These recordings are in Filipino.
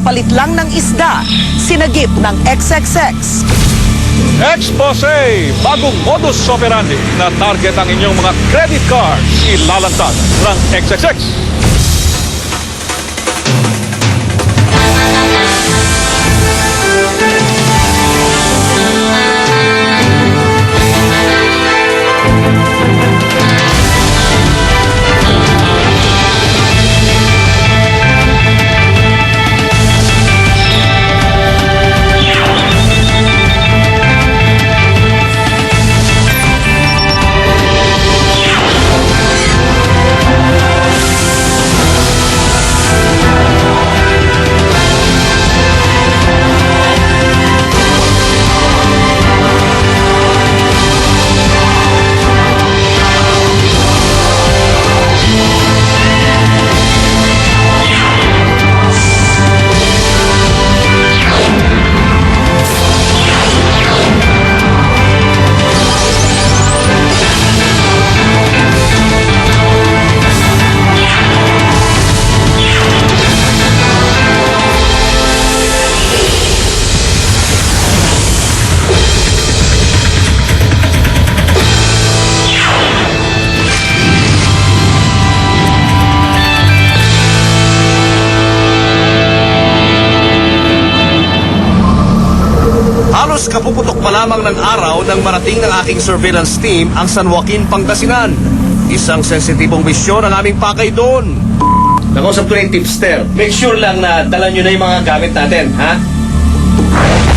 kapalit lang ng isda, sinagip ng XXX. Expose! Bagong modus operandi na target ang inyong mga credit cards. Ilalantad ng XXX. Halos kapuputok pa lamang ng araw nang marating ng aking surveillance team ang San Joaquin, Pangasinan. Isang sensitibong misyon ang aming pakay doon. Nakausap ko na yung tipster. Make sure lang na dala nyo na yung mga gamit natin, ha?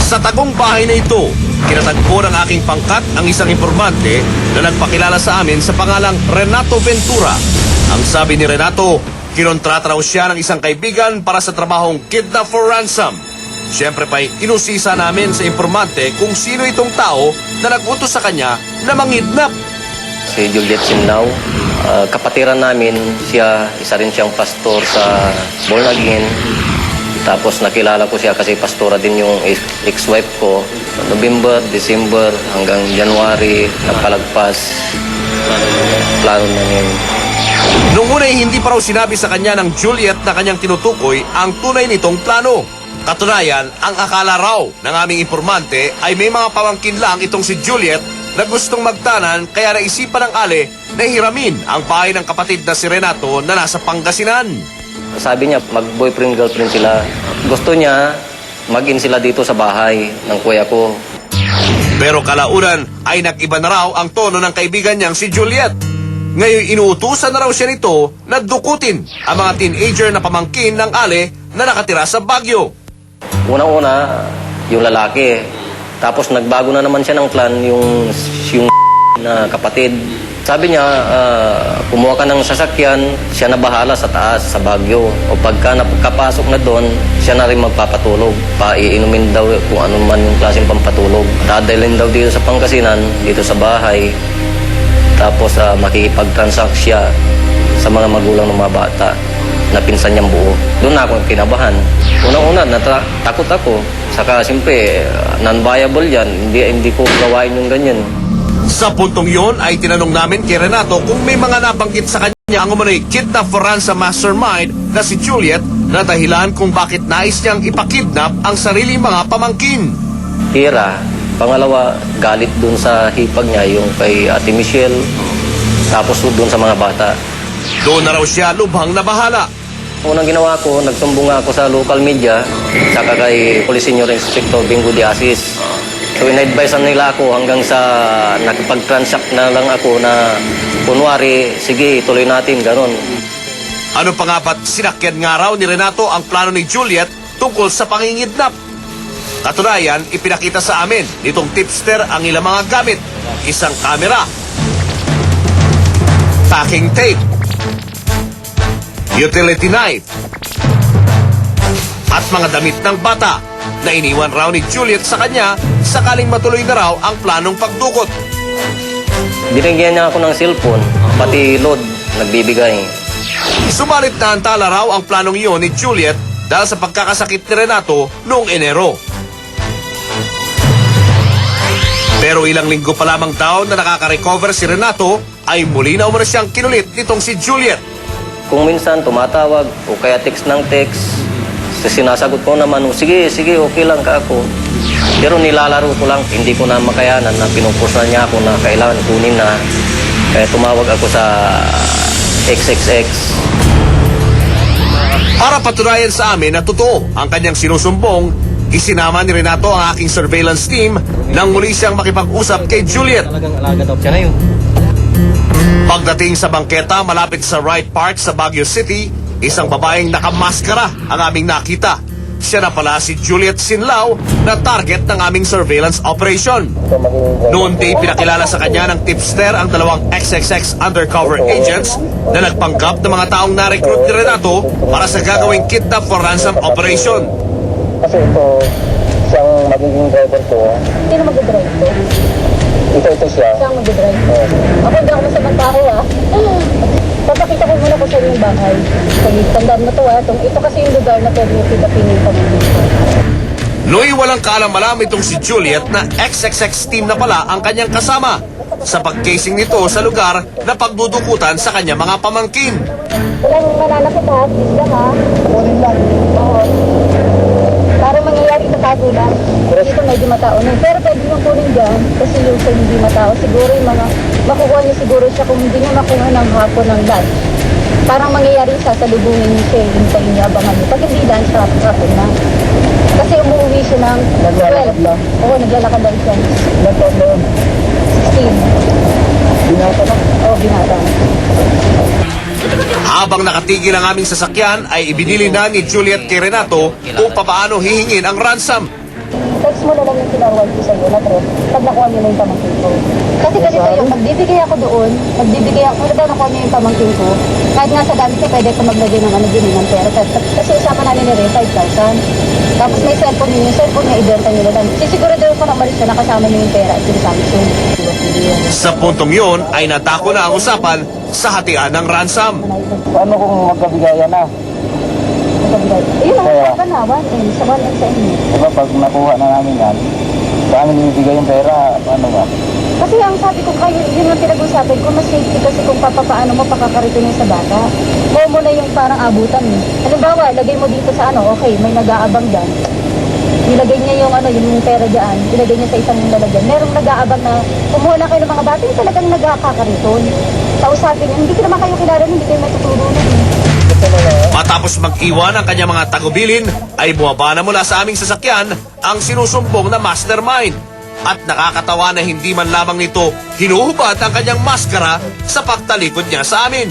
Sa tagong bahay na ito, kinatagpo ng aking pangkat ang isang informante na nagpakilala sa amin sa pangalang Renato Ventura. Ang sabi ni Renato, kinontrata raw siya ng isang kaibigan para sa trabahong kidnap for ransom. Siyempre pa'y inusisa namin sa informante kung sino itong tao na nag-utos sa kanya na mangidnap. Si Juliet Sinlaw, kapatiran namin siya, isa rin siyang pastor sa Born Again. Tapos nakilala ko siya kasi pastora din yung ex-wife ko. November, December hanggang January, nagpalagpas. Plano namin. Noong una hindi pa raw sinabi sa kanya ng Juliet na kanyang tinutukoy ang tunay nitong plano. Katunayan, ang akala raw ng aming informante ay may mga pamangkin lang itong si Juliet na gustong magtanan kaya naisipan ng Ale na hiramin ang bahay ng kapatid na si Renato na nasa Pangasinan. Sabi niya, mag-boyfriend-girlfriend sila. Gusto niya, mag-in sila dito sa bahay ng kuya ko. Pero kalaunan ay nag-iba na raw ang tono ng kaibigan niyang si Juliet. Ngayon inuutusan na raw siya nito na dukutin ang mga teenager na pamangkin ng Ale na nakatira sa Baguio. Una-una, yung lalaki. Tapos nagbago na naman siya ng plan, yung na kapatid. Sabi niya, kumuha ka ng sasakyan, siya na bahala sa taas, sa Baguio. O pagka napagkapasok na doon, siya na rin magpapatulog. Paiinumin daw kung ano man yung klaseng pampatulog. Dadalhin daw dito sa Pangasinan, dito sa bahay. Tapos makikipag-transact siya sa mga magulang ng mga bata na pinsan niyang buo. Doon na ako kinabahan. Unang-una, takot ako. Saka, siyempre, non-viable yan. Hindi ko gawain yung ganyan. Sa puntong yon ay tinanong namin kay Renato kung may mga nabanggit sa kanya ang umano'y kidnap for ransom mastermind na si Juliet na dahilan kung bakit nais niyang ipakidnap ang sariling mga pamangkin. Tira. Pangalawa, galit dun sa hipag niya, yung kay Ate Michelle. Tapos dun sa mga bata. Doon na raw siya lubhang na bahala. Unang ginawa ko, nagsumbong ako sa local media, saka kay Police Senior Inspector Bingo de Asis. So in-advisean nila ako hanggang sa nakipag-transact na lang ako na kunwari, sige, tuloy natin, ganon. Ano pa nga ba't sinakyan nga raw ni Renato ang plano ni Juliet tungkol sa pangingidnap? Katunayan, ipinakita sa amin nitong tipster ang ilang mga gamit. Isang kamera, packing tape, utility knife, at mga damit ng bata na iniwan raw ni Juliet sa kanya sakaling matuloy na raw ang planong pagdukot. Binigyan niya ako ng cellphone, pati load, nagbibigay. Sumalit na antala raw ang planong iyon ni Juliet dahil sa pagkakasakit ni Renato noong Enero. Pero ilang linggo pa lamang daw na nakaka-recover si Renato ay muli na umano siyang kinulit nitong si Juliet. Kung minsan tumatawag o kaya text ng text, Sinasagot ko naman, sige, okay lang ka ako. Pero nilalaro ko lang, hindi ko na makayanan na pinupusan niya ako na kailangan kunin na. Kaya tumawag ako sa XXX. Para patunayan sa amin na totoo ang kanyang sinusumbong, isinama ni Renato ang aking surveillance team nang muli siyang makipag-usap kay Juliet. Talagang alaga daw siya na yun. Pagdating sa bangketa malapit sa Wright Park sa Baguio City, isang babaeng nakamaskara ang aming nakita. Siya na pala si Juliet Sinlao na target ng aming surveillance operation. Noon din pinakilala sa kanya ng tipster ang dalawang XXX undercover agents na nagpanggap ng mga taong na-recruit ni Renato para sa gagawing kidnap for ransom operation. Kasi ito, siyang magiging driver ko. Sino mag-drive ko? Ito siya. Siya ang mag-drive ko. Ako hindi ako masabang tao Papakita ko muna ko sa yung bahay. Tandaan mo to ito kasi yung lugar na pwede yung pigapin yung pamilya ko. Noy walang kaalam-alam itong si Juliet na XXX team na pala ang kanyang kasama sa pag-casing nito sa lugar na pagdudukutan sa kanyang mga pamangkin. Walang mananakit ha, please lang ha. Kunin lang. Oo. Para mangyayari sa tago lang. Dito medyo matao na. Pero pwede nyo kunin dyan kasi yung sa hindi matao. Siguro yung mga makukuha niyo siguro siya kung hindi niyo makuha ng hapon ng lunch. Parang mangyayari sasalubungin niyo siya, hintayin niyo, abangan niyo. Pag hindi lunch, hapon na. Kasi umuwi siya ng 12. Oo, naglalakad lang siya. 16. Binata na. Oo, binata. Habang nakatigil ang aming sasakyan ay ibinili na ni Juliet kay Renato kung papaano hihingin ang ransom. Text mo na lang yung tinawag ko sa iyo na trip pag nakuha niyo na yung pamangkin ko. Kasi ganito yung magbibigay ako doon, kung nakuha niyo yung pamangkin ko, kahit nga sa dami ko, pwede ko maglagay ng din ng pera. Kasi usapan namin ni Ray, 5,000. Tapos may cellphone niyo, yung cellphone niya, ibenta niyo na lang. Sisigurado ko na umalis siya, nakasama niyo yung pera at yung Samsung. Sa puntong yon ay natako na ang usapan sa hatian ng ransom. Paano kung magkabigayan na? Ayun ang usapan na, 1M, sa 1M sa inyo. Diba pag nakuha na namin yan, saan ibibigay yung pera, paano ba? Kasi ang sabi ko kayo, yun ang pinag-usapan ko, mas safety kasi kung papaano mo pakakarito niya sa bata. Mo mo na yung parang abutan eh. Halimbawa, lagay mo dito sa okay, may nag-aabang dyan. Ilagay niya yung pera dyan, ilagay niya sa isang lalagyan. Merong nag-aabang na kumuha na kayo ng mga bata, yung talagang nagkakariton. Kausapin niya, hindi ko naman kayo kilala, hindi kayo matuturo na eh. Matapos mag-iwan ang kanyang mga tagubilin, ay bumaba na mula sa aming sasakyan ang sinusumbong na mastermind. At nakakatawa na hindi man lamang nito hinuhubad ang kanyang maskara sa pagtalikod niya sa amin.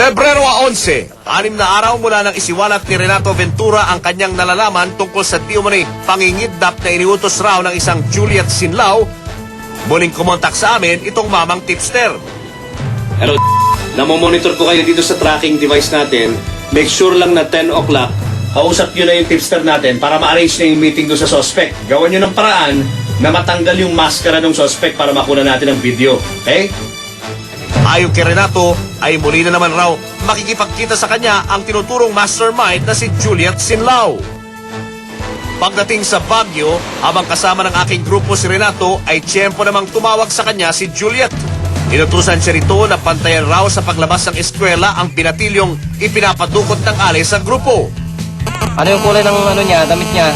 Pebrero 11, 6 na araw mula nang isiwalat ni Renato Ventura ang kanyang nalalaman tungkol sa tiyumani pangingidnap na iniutos raw ng isang Juliet Sinlao. Muling kumontak sa amin itong mamang tipster. Pero namomonitor ko kayo dito sa tracking device natin. Make sure lang na 10 o'clock, kausap nyo na yung tipster natin para ma-arrange na yung meeting doon sa suspect. Gawan nyo ng paraan na matanggal yung maskara ng suspect para makuna natin ang video. Okay? Ayon kay Renato, ay muli na naman raw makikipagkita sa kanya ang tinuturong mastermind na si Juliet Sinlao. Pagdating sa Baguio, habang kasama ng aking grupo si Renato, ay tiyempo namang tumawag sa kanya si Juliet. Inutusan siya rito na pantayan raw sa paglabas ng eskwela ang binatilyong ipinapadukot ng alay sa grupo. Ano yung kulay ng damit niya?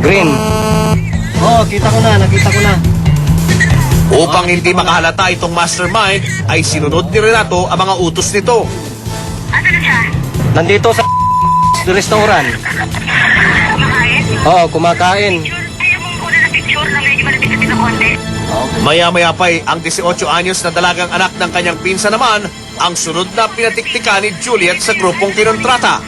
Green. Oo, nakita ko na. Upang hindi makahalata itong mastermind, ay sinunod ni Renato ang mga utos nito. Nandito sa restaurant. Oo, kumakain. Maya-maya pa'y ang 18 anyos na dalagang anak ng kanyang pinsa naman ang sunod na pinatiktika ni Juliet sa grupong kinontrata.